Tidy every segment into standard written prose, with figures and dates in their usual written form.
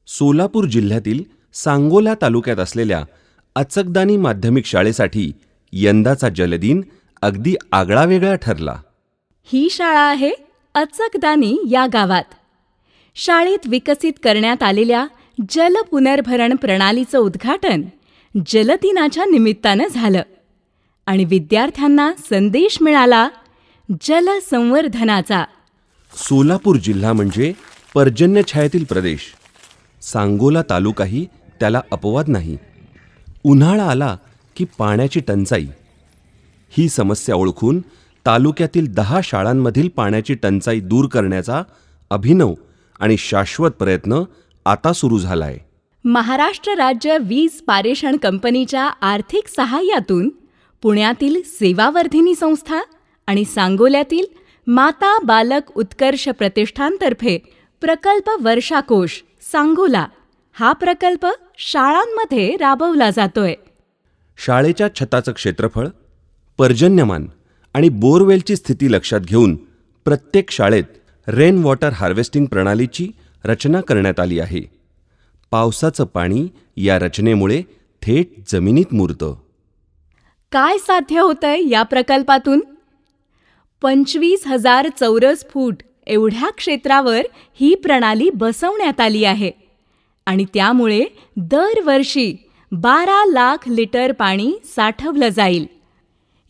सोलापूर जिल्ह्यातील सांगोला तालुक्यात असलेल्या अचकदानी माध्यमिक शाळेसाठी यंदाचा जलदिन अगदी आगळावेगळा ठरला. ही शाळा आहे अचकदानी या गावात. शाळेत विकसित करण्यात आलेल्या जल पुनर्भरण प्रणालीचं उद्घाटन जलदिनाच्या निमित्तानं झालं आणि विद्यार्थ्यांना संदेश मिळाला जलसंवर्धनाचा. सोलापूर जिल्हा म्हणजे पर्जन्यछायेतील प्रदेश. सांगोला तालुकाही त्याला अपवाद नाही. उन्हाळा आला की पाण्याची टंचाई. ही समस्या ओळखून तालुक्यातील 10 शाळांमधील पाण्याची टंचाई दूर करण्याचा अभिनव आणि शाश्वत प्रयत्न आता सुरू झालाय. महाराष्ट्र राज्य वीज पारेषण कंपनीच्या आर्थिक सहाय्यातून पुण्यातील सेवावर्धिनी संस्था आणि सांगोल्यातील माता बालक उत्कर्ष प्रतिष्ठानतर्फे प्रकल्प वर्षाकोश सांगोला हा प्रकल्प शाळांमध्ये राबवला जातोय. शाळेच्या छताचं क्षेत्रफळ, पर्जन्यमान आणि बोरवेलची स्थिती लक्षात घेऊन प्रत्येक शाळेत रेन वॉटर हार्वेस्टिंग प्रणालीची रचना करण्यात आली आहे. पावसाचं पाणी या रचनेमुळे थेट जमिनीत मुरतं. काय साध्य होतंय या प्रकल्पातून? 25,000 चौरस फूट एवढ्या क्षेत्रावर ही प्रणाली बसवण्यात आली आहे आणि त्यामुळे दरवर्षी 12 लाख लिटर पाणी साठवलं जाईल.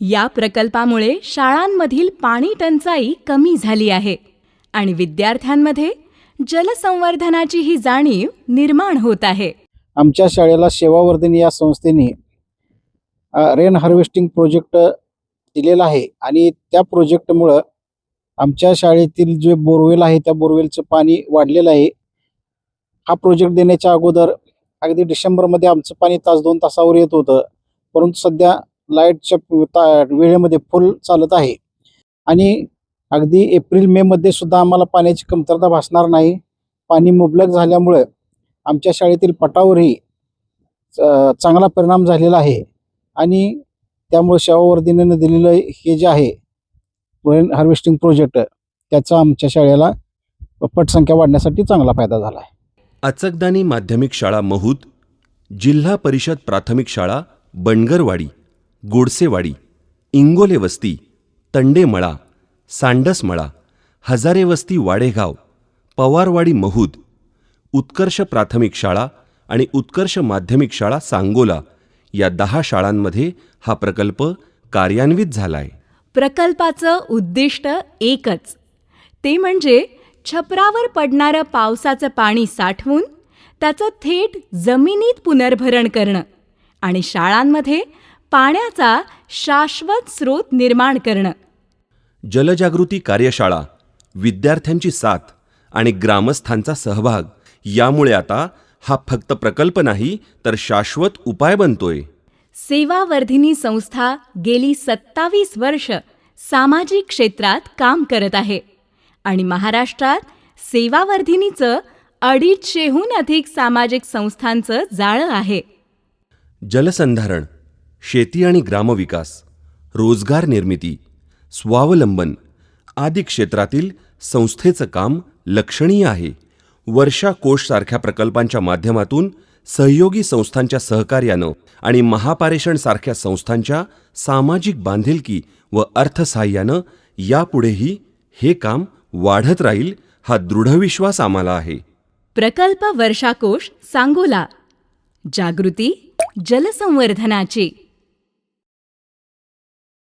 या प्रकल्पामुळे शाळांमधील पाणी टंचाई कमी झाली आहे आणि विद्यार्थ्यांमध्ये जलसंवर्धनाची ही जाणीव निर्माण होत आहे. आमच्या शाळेला सेवावर्धिनी या संस्थेने रेन हार्वेस्टिंग प्रोजेक्ट दिलेला आहे आणि त्या प्रोजेक्टमुळं आमच्या शाळेतील जे बोरवेल आहे त्या बोरवेलचं पाणी वाढलेलं आहे. हा प्रोजेक्ट देण्याच्या अगोदर अगदी डिसेंबरमध्ये आमचं पाणी तास 2 तासावर येत होतं, परंतु सध्या लाईटच्या वेळेमध्ये फुल चालत आहे आणि अगदी एप्रिल मे मध्ये सुद्धा आम्हाला पाण्याची कमतरता भासणार नाही. पाणी मुबलक झाल्यामुळे आमच्या शाळेतील पटावरही चांगला परिणाम झालेला आहे आणि त्यामुळे सेवावर्धिनीने दिलेलं हे जे आहे रेन हार्वेस्टिंग प्रोजेक्ट त्याचा आमच्या शाळेला पटसंख्या वाढण्यासाठी चांगला फायदा झाला आहे. अचकदानी माध्यमिक शाळा महूद, जिल्हा परिषद प्राथमिक शाळा बनगरवाडी, गोडसेवाडी, इंगोले वस्ती, तंडेमळा, सांडसमळा, हजारे वस्ती वाडेगाव, पवारवाडी महूद, उत्कर्ष प्राथमिक शाळा आणि उत्कर्ष माध्यमिक शाळा सांगोला या 10 शाळांमध्ये हा प्रकल्प कार्यान्वित झालाय. प्रकल्पाचं उद्दिष्ट एकच, ते म्हणजे छपरावर पडणारं पावसाचं पाणी साठवून त्याचं थेट जमिनीत पुनर्भरण करणं आणि शाळांमध्ये पाण्याचा शाश्वत स्रोत निर्माण करणं. जलजागृती कार्यशाळा, विद्यार्थ्यांची साथ आणि ग्रामस्थांचा सहभाग यामुळे आता हा फक्त प्रकल्प नाही तर शाश्वत उपाय बनतोय. सेवावर्धिनी संस्था गेली 27 वर्ष सामाजिक क्षेत्रात काम करत आहे आणि महाराष्ट्रात सेवावर्धिनीचं 250हून अधिक सामाजिक संस्थांचं जाळं आहे. जलसंधारण, शेती आणि ग्रामविकास, रोजगार निर्मिती, स्वावलंबन आदी क्षेत्रातील संस्थेचं काम लक्षणीय आहे. वर्षा कोश सारख्या प्रकल्पांच्या माध्यमातून सहयोगी संस्थांच्या सहकार्यानं आणि महापारेषण सारख्या संस्थांच्या सामाजिक बांधिलकी व अर्थसहाय्यानं यापुढेही हे काम वाढत राहील हा दृढविश्वास आम्हाला आहे. प्रकल्प वर्षाकोश सांगोला, जागृती जलसंवर्धनाची.